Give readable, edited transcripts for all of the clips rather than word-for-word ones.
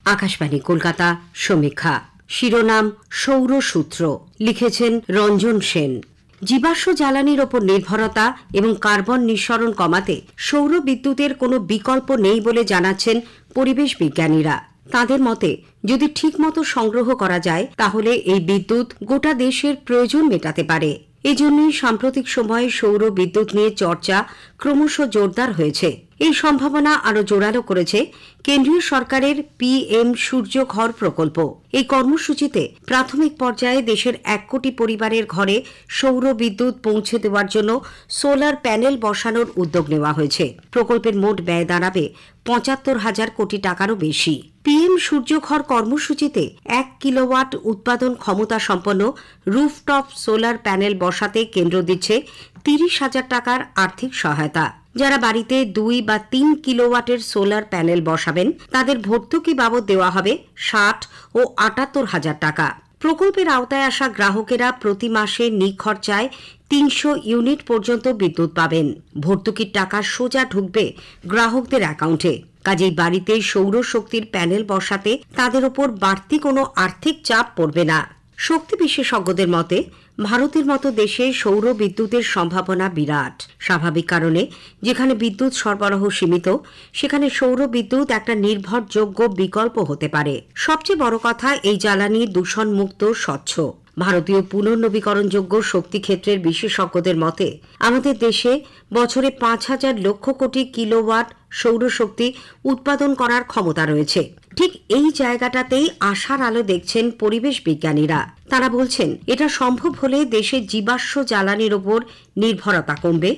আকাশবাণী কলকাতা সমীক্ষা শিরোনাম সৌরসূত্র লিখেছেন রঞ্জন সেন। জীবাশ্ম জ্বালানির ওপর নির্ভরতা এবং কার্বন নিঃসরণ কমাতে সৌর বিদ্যুতের কোনো বিকল্প নেই বলে জানাচ্ছেন পরিবেশ বিজ্ঞানীরা। তাদের মতে যদি ঠিকমতো সংগ্রহ করা যায় তাহলে এই বিদ্যুৎ গোটা দেশের প্রয়োজন মেটাতে পারে। এজন্যই সাম্প্রতিক সময়ে সৌর বিদ্যুৎ নিয়ে চর্চা ক্রমশ জোরদার হয়েছে। এই সম্ভাবনা আরও জোরালো করেছে কেন্দ্রীয় সরকারের PM সূর্য ঘর প্রকল্প। এই কর্মসূচিতে প্রাথমিক পর্যায়ে দেশের 1 কোটি পরিবারের ঘরে সৌর বিদ্যুৎ পৌঁছে দেওয়ার জন্য সোলার প্যানেল বসানোর উদ্যোগ নেওয়া হয়েছে। প্রকল্পের মোট ব্যয় দাঁড়াবে ৭৫,০০০ কোটি টাকারও বেশি। PM সূর্য ঘর কর্মসূচিতে 1 কিলোওয়াট উৎপাদন ক্ষমতা সম্পন্ন রুফটপ সোলার প্যানেল বসাতে কেন্দ্র দিচ্ছে ৩০,০০০ টাকার আর্থিক সহায়তা। যারা বাড়িতে 2 বা 3 কিলোওয়াটের সোলার প্যানেল বসাবেন তাদের ভর্তুকি বাবদ দেওয়া হবে 60 ও ৭৮,০০০ টাকা। প্রকল্পের আওতায় আসা গ্রাহকেরা প্রতি মাসে নিখরচায় ৩০০ ইউনিট পর্যন্ত বিদ্যুৎ পাবেন। ভর্তুকির টাকা সোজা ঢুকবে গ্রাহকদের অ্যাকাউন্টে। কাজেই বাড়িতে সৌরশক্তির প্যানেল বসাতে তাদের ওপর বাড়তি কোনো আর্থিক চাপ পড়বে না। শক্তি বিশেষজ্ঞদের মতে ভারতের মতো দেশে সৌর বিদ্যুতের সম্ভাবনা বিরাট। স্বাভাবিক কারণে যেখানে বিদ্যুৎ সরবরাহ সীমিত সেখানে সৌর বিদ্যুৎ একটা নির্ভরযোগ্য বিকল্প হতে পারে। সবচেয়ে বড় কথা, এই জ্বালানি দূষণমুক্ত, স্বচ্ছ। ভারতীয় পুনর্নবীকরণযোগ্য শক্তি ক্ষেত্রের বিশেষজ্ঞদের মতে আমাদের দেশে বছরে ৫,০০০ লক্ষ কোটি কিলোওয়াট সৌরশক্তি উৎপাদন করার ক্ষমতা রয়েছে। ঠিক এই জায়গাটাতেই আশার আলো দেখছেন পরিবেশ বিজ্ঞানীরা। তারা বলছেন এটা সম্ভব হলে দেশের জীবাশ্ম জ্বালানির ওপর নির্ভরতা কমবে,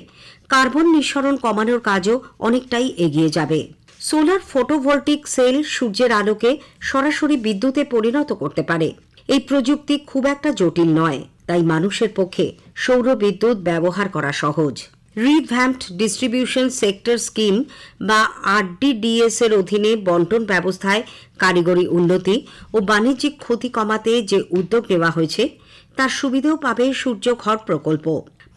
কার্বন নিঃসরণ কমানোর কাজও অনেকটাই এগিয়ে যাবে। সোলার ফটোভোল্টিক সেল সূর্যের আলোকে সরাসরি বিদ্যুতে পরিণত করতে পারে। এই প্রযুক্তি খুব একটা জটিল নয়, তাই মানুষের পক্ষে সৌর বিদ্যুৎ ব্যবহার করা সহজ। রিভ্যাম্পড ডিস্ট্রিবিউশন সেক্টর স্কিম বা RDDS এর অধীনে বন্টন ব্যবস্থায় কারিগরি উন্নতি ও বাণিজ্যিক ক্ষতি কমাতে যে উদ্যোগ নেওয়া হয়েছে তার সুবিধাও পাবে সূর্য ঘর প্রকল্প।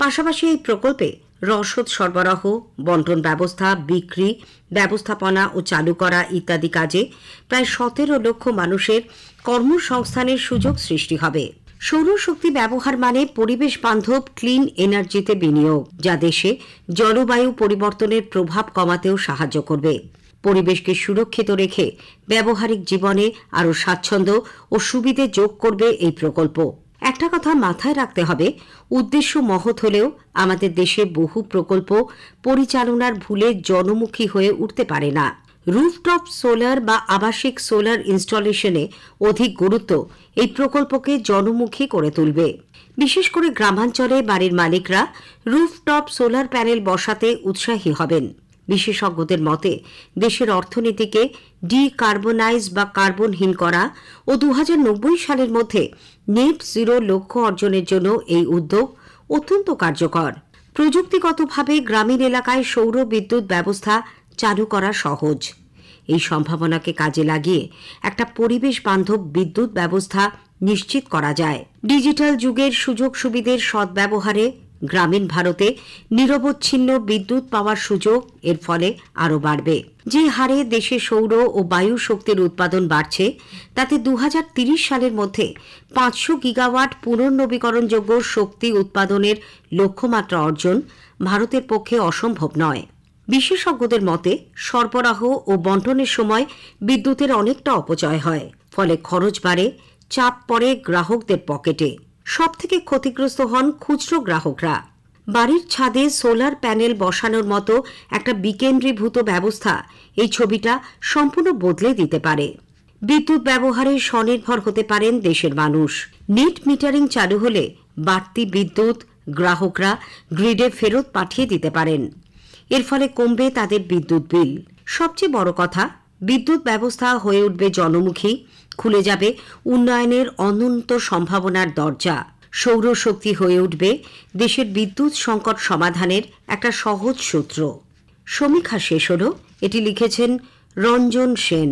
পাশাপাশি এই প্রকল্পে রসদ সরবরাহ, বন্টন ব্যবস্থা, বিক্রি, ব্যবস্থাপনা ও চালু করা ইত্যাদি কাজে প্রায় ১৭ লক্ষ মানুষের কর্মসংস্থানের সুযোগ সৃষ্টি হবে। সৌরশক্তি ব্যবহার মানে পরিবেশ বান্ধব ক্লিন এনার্জিতে বিনিয়োগ, যা দেশে জলবায়ু পরিবর্তনের প্রভাব কমাতেও সাহায্য করবে। পরিবেশকে সুরক্ষিত রেখে ব্যবহারিক জীবনে আরও স্বাচ্ছন্দ্য ও সুবিধে যোগ করবে এই প্রকল্প। একটা কথা মাথায় রাখতে হবে, উদ্দেশ্য মহৎ হলেও আমাদের দেশে বহু প্রকল্প পরিচালনার ভুলে জনমুখী হয়ে উঠতে পারে না। রুফটপ সোলার বা আবাসিক সোলার ইনস্টলেশনে অধিক গুরুত্ব এই প্রকল্পকে জনমুখী করে তুলবে। বিশেষ করে গ্রামাঞ্চলে বাড়ির মালিকরা রুফটপ সোলার প্যানেল বসাতে উৎসাহী হবেন। বিশেষজ্ঞদের মতে দেশের অর্থনীতিকে ডিকার্বনাইজ বা কার্বনহীন করা ও ২০৯০ সালের মধ্যে নেট জিরো লক্ষ্য অর্জনের জন্য এই উদ্যোগ অত্যন্ত কার্যকর। প্রযুক্তিগতভাবে গ্রামীণ এলাকায় সৌর বিদ্যুৎ ব্যবস্থা চালু করা সহজ। এই সম্ভাবনাকে কাজে লাগিয়ে একটা পরিবেশ বান্ধব বিদ্যুৎ ব্যবস্থা নিশ্চিত করা যায়। ডিজিটাল যুগের সুযোগ সুবিধের সদ্ব্যবহারে গ্রামীণ ভারতে নিরবচ্ছিন্ন বিদ্যুৎ পাওয়ার সুযোগ এর ফলে আরও বাড়বে। যে হারে দেশে সৌর ও বায়ু শক্তির উৎপাদন বাড়ছে তাতে ২০৩০ সালের মধ্যে ৫০০ গিগাওয়াট পুনর্নবীকরণযোগ্য শক্তি উৎপাদনের লক্ষ্যমাত্রা অর্জন ভারতের পক্ষে অসম্ভব নয়। বিশেষজ্ঞদের মতে সরবরাহ ও বন্টনের সময় বিদ্যুতের অনেকটা অপচয় হয়, ফলে খরচ বাড়ে, চাপ পড়ে গ্রাহকদের পকেটে। সবথেকে ক্ষতিগ্রস্ত হন খুচরো গ্রাহকরা। বাড়ির ছাদে সোলার প্যানেল বসানোর মতো একটা বিকেন্দ্রীভূত ব্যবস্থা এই ছবিটা সম্পূর্ণ বদলে দিতে পারে। বিদ্যুৎ ব্যবহারে স্বনির্ভর হতে পারেন দেশের মানুষ। নেট মিটারিং চালু হলে বাড়তি বিদ্যুৎ গ্রাহকরা গ্রিডে ফেরত পাঠিয়ে দিতে পারেন। এর ফলে কমবে তাদের বিদ্যুৎ বিল। সবচেয়ে বড় কথা, বিদ্যুৎ ব্যবস্থা হয়ে উঠবে জনমুখী, খুলে যাবে উন্নয়নের অনন্ত সম্ভাবনার দরজা। সৌরশক্তি হয়ে উঠবে দেশের বিদ্যুৎ সংকট সমাধানের একটা সহজ সূত্র। সমীক্ষা শেষ হল। এটি লিখেছেন রঞ্জন সেন।